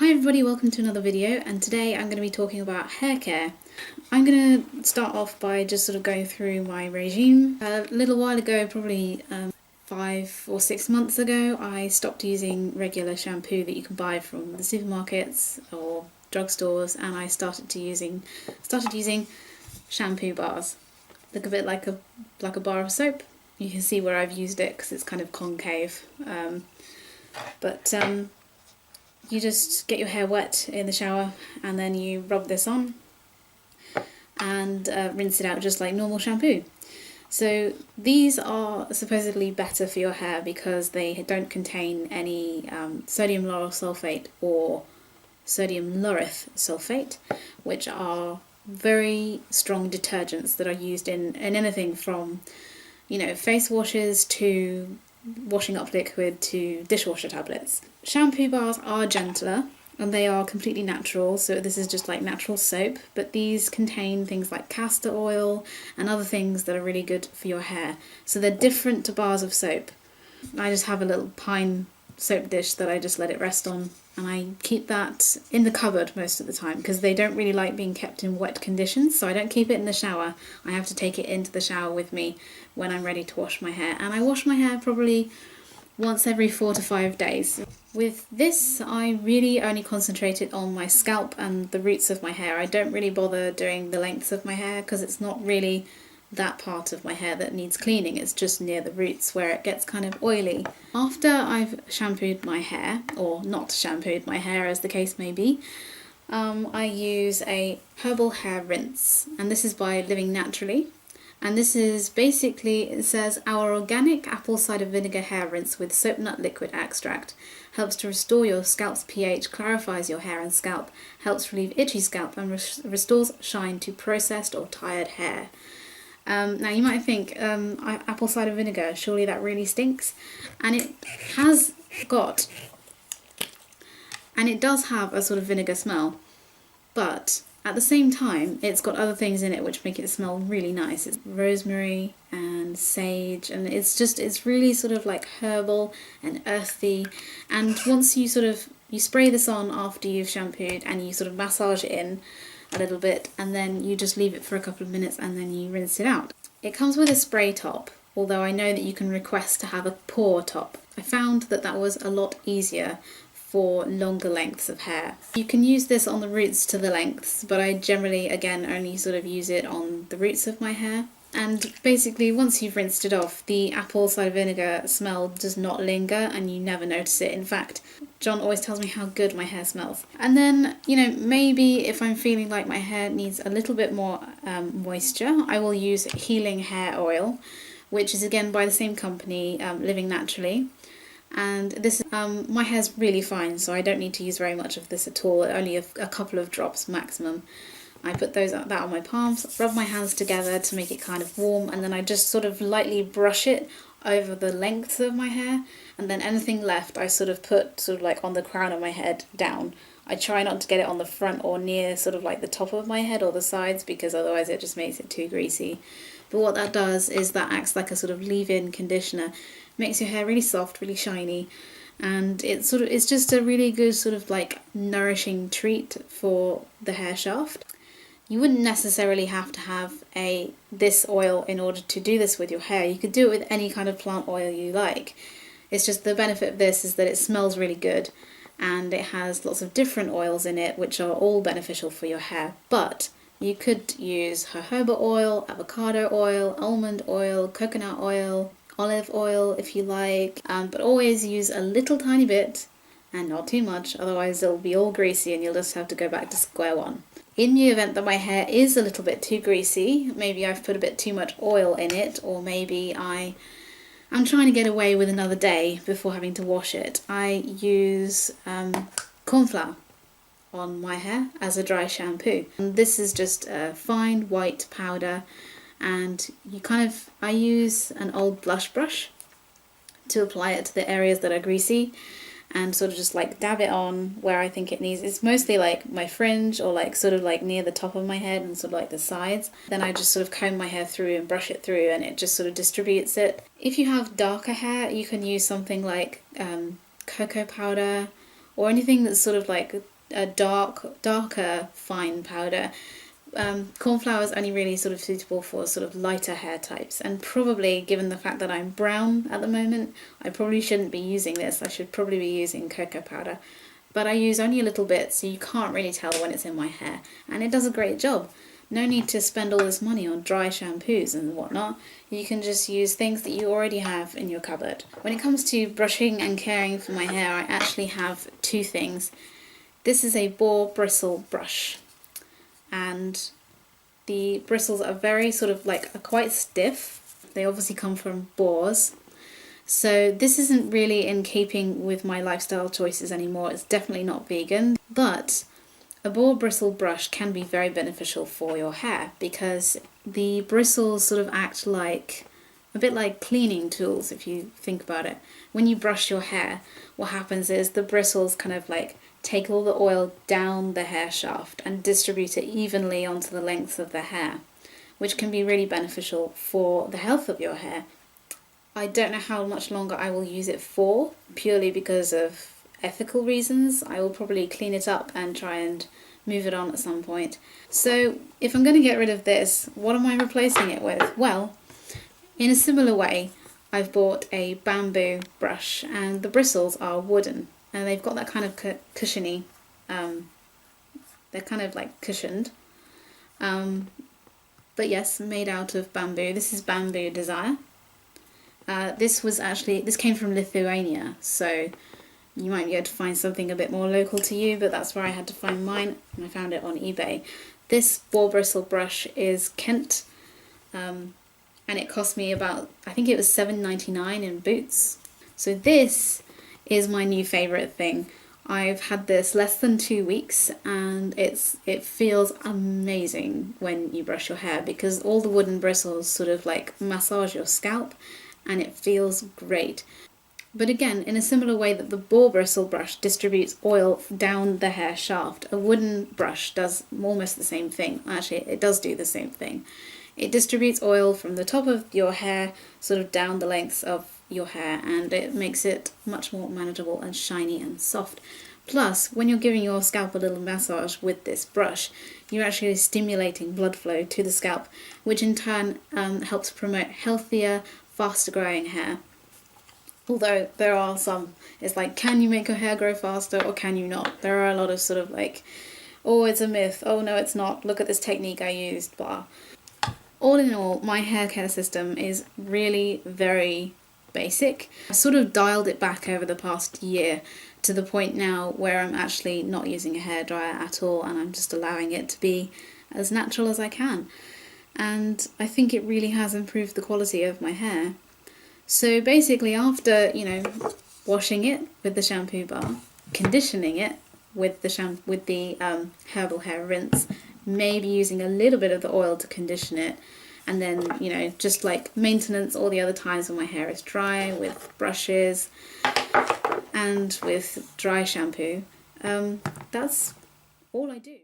Hi everybody, welcome to another video, and today I'm going to be talking about hair care. I'm going to start off by just sort of going through my regime. A little while ago, probably 5 or 6 months ago, I stopped using regular shampoo that you can buy from the supermarkets or drugstores, and I started using shampoo bars. Look a bit like a bar of soap. You can see where I've used it because it's kind of concave. You just get your hair wet in the shower and then you rub this on and rinse it out just like normal shampoo. So these are supposedly better for your hair because they don't contain any sodium lauryl sulfate or sodium laureth sulfate, which are very strong detergents that are used in anything from, face washes to washing up liquid to dishwasher tablets. Shampoo bars are gentler and they are completely natural, so this is just like natural soap, but these contain things like castor oil and other things that are really good for your hair. So they're different to bars of soap. I just have a little pine soap dish that I just let it rest on, and I keep that in the cupboard most of the time because they don't really like being kept in wet conditions, so I don't keep it in the shower. I have to take it into the shower with me when I'm ready to wash my hair, and I wash my hair probably once every 4 to 5 days. With this, I really only concentrated on my scalp and the roots of my hair. I don't really bother doing the lengths of my hair because it's not really that part of my hair that needs cleaning. It's just near the roots where it gets kind of oily. After I've shampooed my hair, or not shampooed my hair as the case may be, I use a herbal hair rinse, and this is by Living Naturally. And this is basically, it says, our organic apple cider vinegar hair rinse with soap nut liquid extract helps to restore your scalp's pH, clarifies your hair and scalp, helps relieve itchy scalp, and restores shine to processed or tired hair. Now you might think, apple cider vinegar, surely that really stinks? And it does have a sort of vinegar smell, but at the same time, it's got other things in it which make it smell really nice. It's rosemary and sage, and it's really sort of like herbal and earthy. And once you spray this on after you've shampooed and you sort of massage it in a little bit, and then you just leave it for a couple of minutes and then you rinse it out. It comes with a spray top, although I know that you can request to have a pour top. I found that was a lot easier for longer lengths of hair. You can use this on the roots to the lengths, but I generally, again, only sort of use it on the roots of my hair. And basically, once you've rinsed it off, the apple cider vinegar smell does not linger and you never notice it. In fact, John always tells me how good my hair smells. And then, maybe if I'm feeling like my hair needs a little bit more moisture, I will use Healing Hair Oil, which is again by the same company, Living Naturally. And this, my hair's really fine, so I don't need to use very much of this at all, only a couple of drops maximum. I put that on my palms, rub my hands together to make it kind of warm, and then I just sort of lightly brush it over the length of my hair, and then anything left I sort of put like on the crown of my head down. I try not to get it on the front or near sort of like the top of my head or the sides, because otherwise it just makes it too greasy. But what that does is that acts like a sort of leave-in conditioner, makes your hair really soft, really shiny, and it's just a really good sort of like nourishing treat for the hair shaft. You wouldn't necessarily have to have this oil in order to do this with your hair. You could do it with any kind of plant oil you like. It's just the benefit of this is that it smells really good and it has lots of different oils in it which are all beneficial for your hair. But you could use jojoba oil, avocado oil, almond oil, coconut oil, olive oil if you like, but always use a little tiny bit and not too much, otherwise it'll be all greasy and you'll just have to go back to square one. In the event that my hair is a little bit too greasy, maybe I've put a bit too much oil in it, or maybe I'm trying to get away with another day before having to wash it, I use corn flour on my hair as a dry shampoo. And this is just a fine white powder, and I use an old blush brush to apply it to the areas that are greasy and sort of just like dab it on where I think it needs. It's mostly like my fringe or like sort of like near the top of my head and sort of like the sides. Then I just sort of comb my hair through and brush it through, and it just sort of distributes it. If you have darker hair, you can use something like cocoa powder or anything that's sort of like a darker fine powder. Corn flour is only really sort of suitable for sort of lighter hair types, and probably, given the fact that I'm brown at the moment, I probably shouldn't be using this. I should probably be using cocoa powder, but I use only a little bit, so you can't really tell when it's in my hair, and it does a great job. No need to spend all this money on dry shampoos and whatnot. You can just use things that you already have in your cupboard. When it comes to brushing and caring for my hair, I actually have two things. This is a boar bristle brush, and the bristles are very sort of like quite stiff. They obviously come from boars, so this isn't really in keeping with my lifestyle choices anymore. It's definitely not vegan, but a boar bristle brush can be very beneficial for your hair because the bristles sort of act like a bit like cleaning tools, if you think about it. When you brush your hair, what happens is the bristles kind of like take all the oil down the hair shaft and distribute it evenly onto the length of the hair, which can be really beneficial for the health of your hair. I don't know how much longer I will use it for, purely because of ethical reasons. I will probably clean it up and try and move it on at some point. So if I'm going to get rid of this, what am I replacing it with? Well, in a similar way, I've bought a bamboo brush, and the bristles are wooden, and they've got that kind of cushiony, they're kind of like cushioned, but yes, made out of bamboo. This is Bamboo Desire. This came from Lithuania, so you might be able to find something a bit more local to you, but that's where I had to find mine, and I found it on eBay. This boar bristle brush is Kent, and it cost me about, I think it was $7.99 in Boots. So this is my new favourite thing. I've had this less than 2 weeks, and it feels amazing when you brush your hair because all the wooden bristles sort of like massage your scalp, and it feels great. But again, in a similar way that the boar bristle brush distributes oil down the hair shaft, a wooden brush does almost the same thing. Actually, it does do the same thing. It distributes oil from the top of your hair sort of down the lengths of your hair, and it makes it much more manageable and shiny and soft. Plus, when you're giving your scalp a little massage with this brush, you're actually stimulating blood flow to the scalp, which in turn helps promote healthier, faster growing hair. Although there are some, it's like, can you make your hair grow faster or can you not? There are a lot of sort of like, oh, it's a myth, oh no it's not, look at this technique I used, blah. All in all, my hair care system is really very basic. I've sort of dialed it back over the past year to the point now where I'm actually not using a hairdryer at all, and I'm just allowing it to be as natural as I can. And I think it really has improved the quality of my hair. So basically, after, washing it with the shampoo bar, conditioning it with the herbal hair rinse, maybe using a little bit of the oil to condition it, and then, just like maintenance all the other times when my hair is dry with brushes and with dry shampoo, that's all I do.